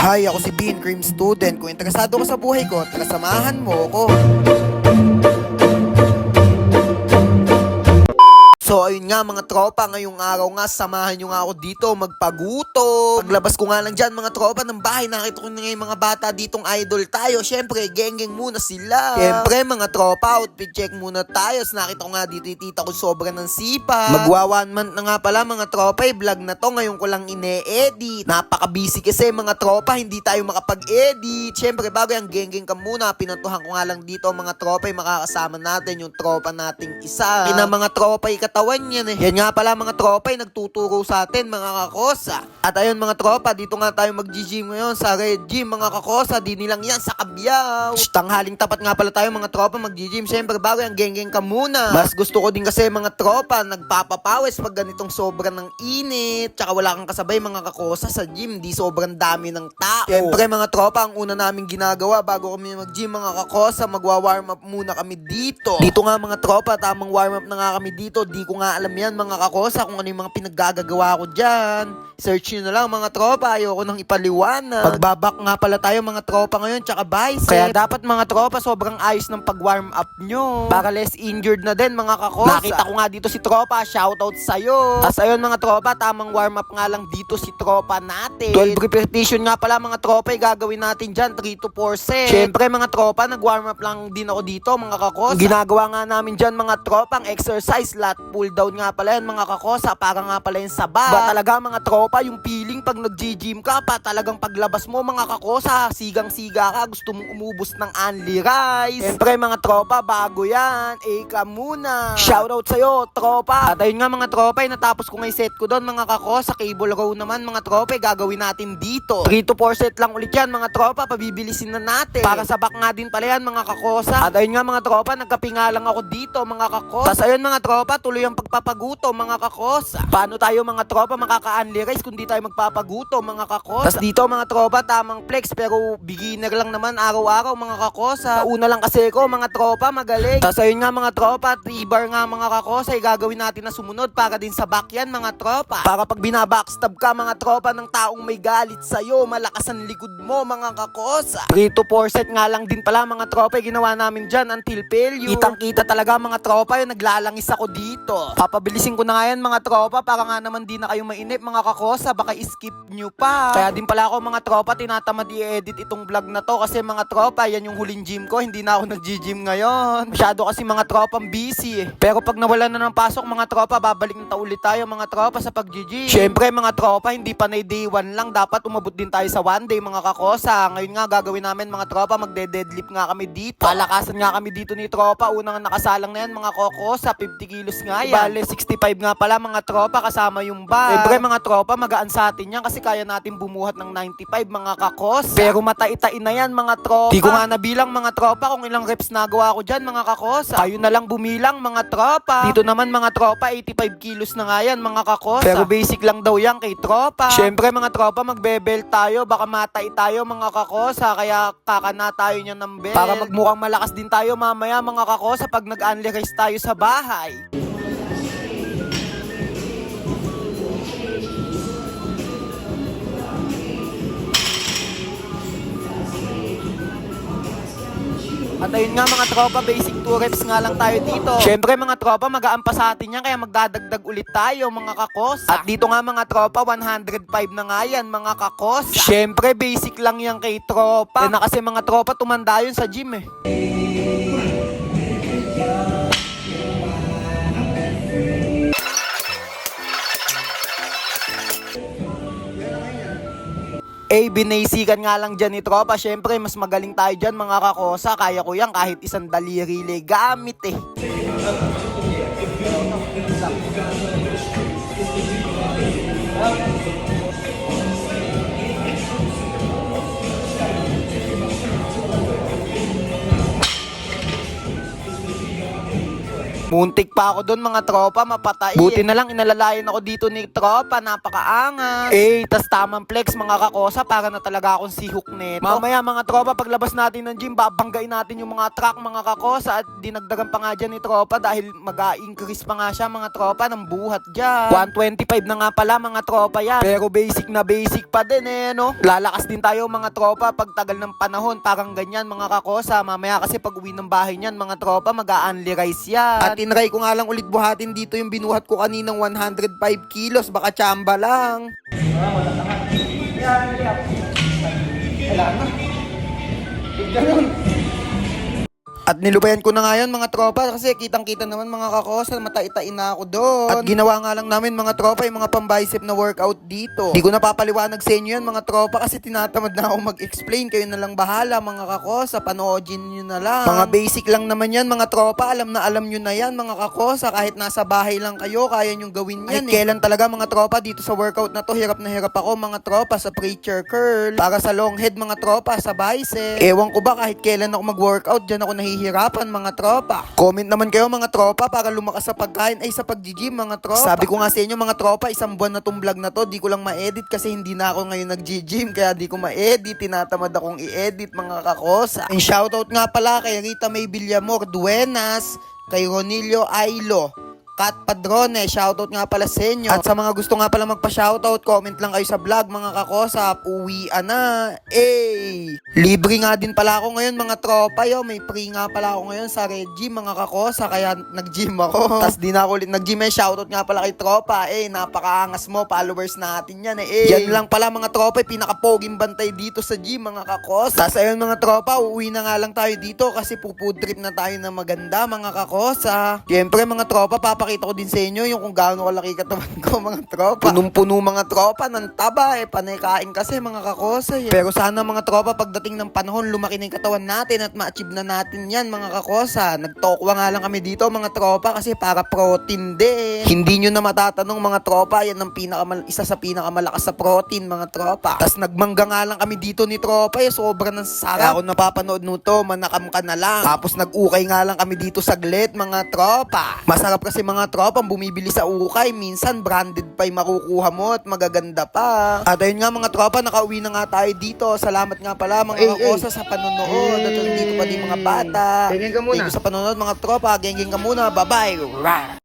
Hi, ako si Bean, Cream Student. Kung interesado ka sa buhay ko, tara samahan mo ako. So ayun nga mga tropa, ngayong araw nga samahan nyo nga ako dito magpagutom. Paglabas ko nga lang dyan mga tropa ng bahay, nakita ko na nga yung mga bata ditong idol tayo. Syempre, geng-geng muna sila. Syempre mga tropa, outfit check muna tayo. So, nakita ko nga dito yung tita ko sobra ng sipa. Magwa 1 month na nga pala mga tropa, vlog na to ngayon ko lang ine-edit. Napaka-busy kasi mga tropa, hindi tayo makapag-edit. Syempre bago yung geng-geng ka muna, pinuntuhan ko nga lang dito mga tropa, makakasama natin yung tropa nating isa. Kina mga tropa katawan yan eh. Yan nga pala mga tropa nagtuturo sa atin mga kakosa. At ayun mga tropa, dito nga tayo mag-gym ngayon sa Red Gym mga kakosa. Di nilang yan sa Kabyaw. Tanghaling tapat nga pala tayo mga tropa mag-gym. Siyempre bago yung geng-geng ka muna. Mas gusto ko din kasi mga tropa nagpapapawis pag ganitong sobrang ng init. Tsaka wala kang kasabay mga kakosa sa gym. Di sobrang dami ng tao. Siyempre mga tropa, ang una namin ginagawa bago kami mag-gym mga kakosa, magwa-warm up muna kami dito. Dito nga mga tropa, tamang warm up na nga kami dito. Di ko nga alam yan mga kakosa kung ano yung mga pinaggagawa ko dyan. Search nyo na lang mga tropa, ayoko nang ipaliwanag. Pagbabak nga pala tayo mga tropa ngayon, tsaka bicep. Kaya dapat mga tropa, sobrang ayos ng pag-warm up nyo. Para less injured na din mga kakosa. Nakita ko nga dito si tropa, shoutout sa'yo. Tas ayun mga tropa, tamang warm up nga lang dito si tropa natin. 12 repetition nga pala mga tropa, gagawin natin dyan, 3 to 4 sets. Siyempre mga tropa, nag-warm up lang din ako dito mga kakosa. Ginagawa nga namin dyan mga tropa, ang exercise, lat pull down nga pala yan mga kakosa, para nga pala yung sabat. Ba talaga mga tropa, yung feeling pag nag-gym ka pa, talagang paglabas mo mga kakosa, sigang-siga ka, gusto mong umubos ng only rice. Siyempre mga tropa, bago yan, ka muna. Shoutout sa'yo, tropa. At ayun nga mga tropa, natapos ko nga yung set ko doon mga kakosa, cable row naman mga tropa, gagawin natin dito. 3 to 4 set lang ulit yan mga tropa, pabibilisin na natin. Para sa back nga din pala yan mga kakosa. At ayun nga mga tropa, nagkapinga lang ako dito mga kakosa. Tas ayun mga tropa, tuloy ang pagpapaguto mga kakosa. Paano tayo mga tropa makaka-only rice kung di tayo magpapaguto mga kakosa? Tas dito mga tropa, tamang flex pero beginner lang naman araw-araw mga kakosa. Una lang kasi ko mga tropa, magaling. Tas ayun nga mga tropa, 3-bar nga mga kakosa, gagawin natin na sumunod para din sa back yan mga tropa. Para pag binabackstab ka mga tropa ng taong may galit sa'yo, malakas ang likod mo mga kakosa. 3 to 4 set nga lang din pala mga tropa, ginawa namin dyan until failure. Kitang-kita talaga mga tropa, yung naglalangis ako dito. Papabilisin ko na nga yan mga tropa, para nga naman di na kayo mainip mga kakosa, baka skip nyo pa. Kaya din pala ako mga tropa, tinatamad i-edit itong vlog na to kasi mga tropa, yan yung huling gym ko, hindi na ako nag-gym ngayon. Masyado kasi mga tropang busy eh. Pero pag nawala na ng pasok mga tropa, babalik na ulit tayo mga tropa sa pag-gym. Syempre mga tropa, hindi pa na day 1 lang, dapat umabot din tayo sa 1 day mga kakosa. Ngayon nga gagawin namin mga tropa, magde-deadlift nga kami dito. Palakasan nga kami dito ni tropa, unang nakasalang na yan mga kakosa, 50 kilos nga yan. Bale 65 nga pala mga tropa kasama yung bar. Siyempre mga tropa, magaan sa atin yan kasi kaya natin bumuhat ng 95 mga kakosa. Pero matai-tain na yan mga tropa. Di ko nga nabilang mga tropa kung ilang reps nagawa ko dyan mga kakosa. Kayo na lang bumilang mga tropa. Dito naman mga tropa, 85 kilos na nga yan mga kakosa. Pero basic lang daw yan kay tropa. Siyempre mga tropa, magbe-belt tayo, baka matai tayo mga kakosa. Kaya kakana tayo niya ng belt. Para magmukhang malakas din tayo mamaya mga kakosa pag nag-only rice tayo sa bahay. At ayun nga mga tropa, basic 2 reps nga lang tayo dito. Syempre mga tropa, mag-aampa sa atin yan, kaya magdadagdag ulit tayo mga kakosa. At dito nga mga tropa, 105 na nga yan mga kakosa. Syempre basic lang yan kay tropa. Yan na kasi mga tropa, tumanda yun sa gym eh. Binasikan nga lang dyan ni tropa. Syempre, mas magaling tayo dyan mga kakosa. Kaya ko yan kahit isang daliri gamit eh. Muntik pa ako doon mga tropa, mapatay. Buti na lang inalalayan ako dito ni tropa, napakaangas. Tas tamang flex mga kakosa, para na talaga akong sihok neto. Mamaya mga tropa, paglabas natin ng gym, babanggain natin yung mga truck mga kakosa, at dinagdagan pa nga dyan ni tropa dahil mag-a-increase pa nga siya mga tropa ng buhat dyan. 125 na nga pala mga tropa yan. Pero basic na basic pa din no? Lalakas din tayo mga tropa pag tagal ng panahon, parang ganyan mga kakosa. Mamaya kasi pag uwi ng bahay niyan mga tropa, mag-a-unli rice yan. At tinry ko nga lang ulit buhatin dito yung binuhat ko kaninang 105 kilos, baka tsamba lang. At nilubayan ko na nga yun mga tropa kasi kitang-kita naman mga kakosa, mataitain na ako doon. At ginawa nga lang namin mga tropa yung mga pambicep na workout dito. Di ko napapaliwanag sa inyo yan mga tropa kasi tinatamad na ako mag-explain. Kayo na lang bahala mga kakosa, panoodin nyo na lang. Mga basic lang naman yan mga tropa, alam nyo na yan mga kakosa. Kahit nasa bahay lang kayo, kaya nyong gawin yan. Kailan talaga mga tropa dito sa workout na to, hirap na hirap ako mga tropa sa preacher curl. Para sa long head mga tropa, sa bicep. Ewan ko ba kahit kailan ako mag-workout, dyan ako nahihirapan mga tropa. Comment naman kayo mga tropa para lumakas sa pagkain ay sa pag-gym mga tropa. Sabi ko nga sa inyo mga tropa, isang buwan na tong vlog na to, di ko lang ma-edit kasi hindi na ako ngayon nag-gym, kaya di ko ma-edit, tinatamad akong i-edit mga kakosa. And shoutout nga pala kay Rita May Villamor Duenas, kay Ronilio Ailo, Kat Padrone, shoutout nga pala sa inyo. At sa mga gusto nga pala magpa-shoutout, comment lang kayo sa vlog mga kakosap. Uwian na. Libre nga din pala ako ngayon mga tropa yo. May free nga pala ako ngayon sa Red Gym mga kakosa, kaya nag-gym ako. Tas di na ako ulit nag-gym shoutout nga pala kay tropa. Napakaangas mo, followers natin yan Yan lang pala mga tropa, pinaka-poging bantay dito sa gym mga kakosa. Tas ayun mga tropa, uuwi na nga lang tayo dito kasi pupood trip na tayo na maganda mga kakosa. Siyempre mga tropa, papakita ko din sa inyo yung kung gaano kalaki katawan ko mga tropa. Punong-puno mga tropa ng taba panay kain kasi mga kakosa Pero sana mga tropa pagdating ng panahon lumaki na yung katawan natin at ma-achieve na natin yan mga kakosa. Nagtokwa nga lang kami dito mga tropa kasi para protein din. Hindi nyo na matatanong mga tropa, yan ang isa sa pinakamalakas sa protein mga tropa. Tas nagmangga nga lang kami dito ni tropa sobrang ng sarap. Ako napapanood nuto, manakam ka na lang. Tapos nag-ukay nga lang kami dito saglit mga tropa. Masarap kasi mga tropa bumibili sa ukay, minsan branded pa yung makukuha mo at magaganda pa. At ayun nga mga tropa, nakauwi na nga tayo dito. Salamat nga pala mga kakosa sa panonood. At dito pa din mga bata. Thank you sa panonood mga tropa. Gengeng ka muna. Bye-bye.